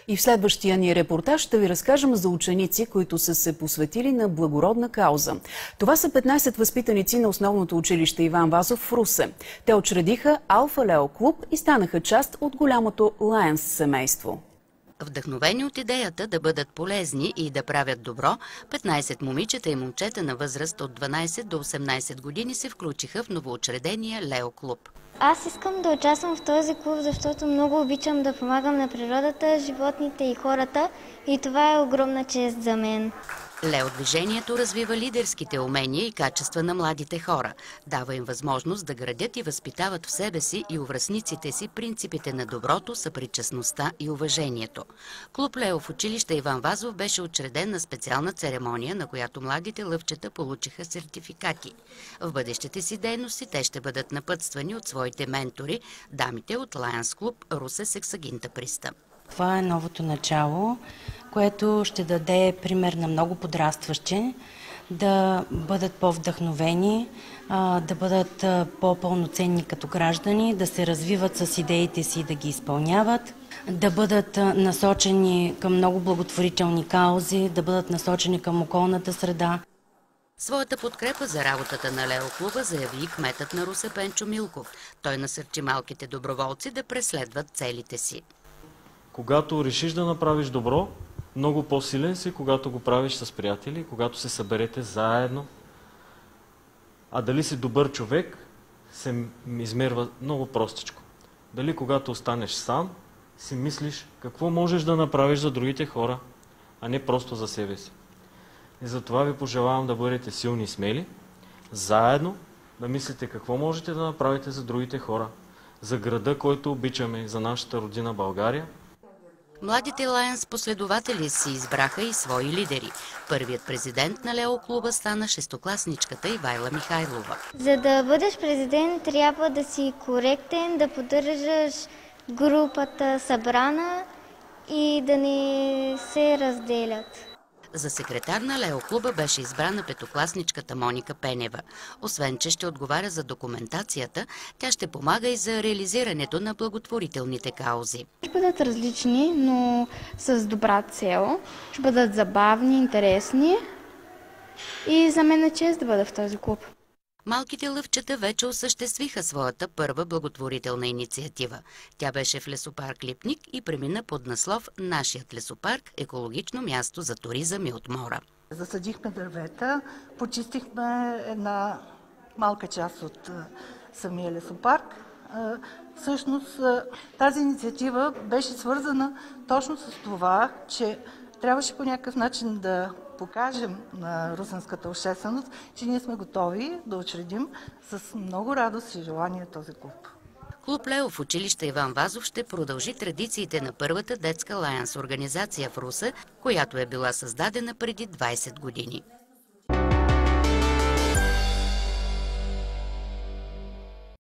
И в следващия ни репортаж ще ви разкажем за ученици, които са се посветили на благородна кауза. Това са 15 възпитаници на основното училище Иван Вазов в Русе. Те учредиха Алфа Лео клуб и станаха част от голямото Лайънс семейство. Вдъхновени от идеята да бъдат полезни и да правят добро, 15 момичета и момчета на възраст от 12 до 18 години се включиха в новоучредения Лео клуб. Аз искам да участвам в този клуб, защото много обичам да помагам на природата, животните и хората, и това е огромна чест за мен. Лео движението развива лидерските умения и качества на младите хора. Дава им възможност да градят и възпитават в себе си и у връстниците си принципите на доброто, съпричастността и уважението. Клуб Лео в училище Иван Вазов беше учреден на специална церемония, на която младите лъвчета получиха сертификати. В бъдещите си дейности те ще бъдат напътствани от своите ментори, дамите от Лайънс клуб Русе Сексагинта Приста. Това е новото начало, което ще даде пример на много подрастващи да бъдат по-вдъхновени, да бъдат по-пълноценни като граждани, да се развиват с идеите си и да ги изпълняват, да бъдат насочени към много благотворителни каузи, да бъдат насочени към околната среда. Своята подкрепа за работата на Лео клуба заяви и кметът на Русе Пенчо Милков. Той насърчи малките доброволци да преследват целите си. Когато решиш да направиш добро, много по-силен си, когато го правиш с приятели, когато се съберете заедно. А дали си добър човек, се измерва много простичко. Дали когато останеш сам, си мислиш какво можеш да направиш за другите хора, а не просто за себе си. И затова ви пожелавам да бъдете силни и смели, заедно да мислите какво можете да направите за другите хора, за града, който обичаме, за нашата родина България. Младите Лайънс последователи си избраха и свои лидери. Първият президент на Лео клуба стана шестокласничката Ивайла Михайлова. За да бъдеш президент, трябва да си коректен, да поддържаш групата събрана и да не се разделят. За секретар на Лео клуба беше избрана петокласничката Моника Пенева. Освен, че ще отговаря за документацията, тя ще помага и за реализирането на благотворителните каузи. Ще бъдат различни, но с добра цел. Ще бъдат забавни, интересни и за мен е чест да бъда в този клуб. Малките лъвчета вече осъществиха своята първа благотворителна инициатива. Тя беше в лесопарк Липник и премина под наслов "Нашият лесопарк – екологично място за туризъм и отмора". Засадихме дървета, почистихме една малка част от самия лесопарк. Всъщност тази инициатива беше свързана точно с това, че трябваше по някакъв начин да покажем на русенската общественост, че ние сме готови да учредим с много радост и желание този клуб. Клуб Лео в училище Иван Вазов ще продължи традициите на първата детска Лайънс организация в Русе, която е била създадена преди 20 години.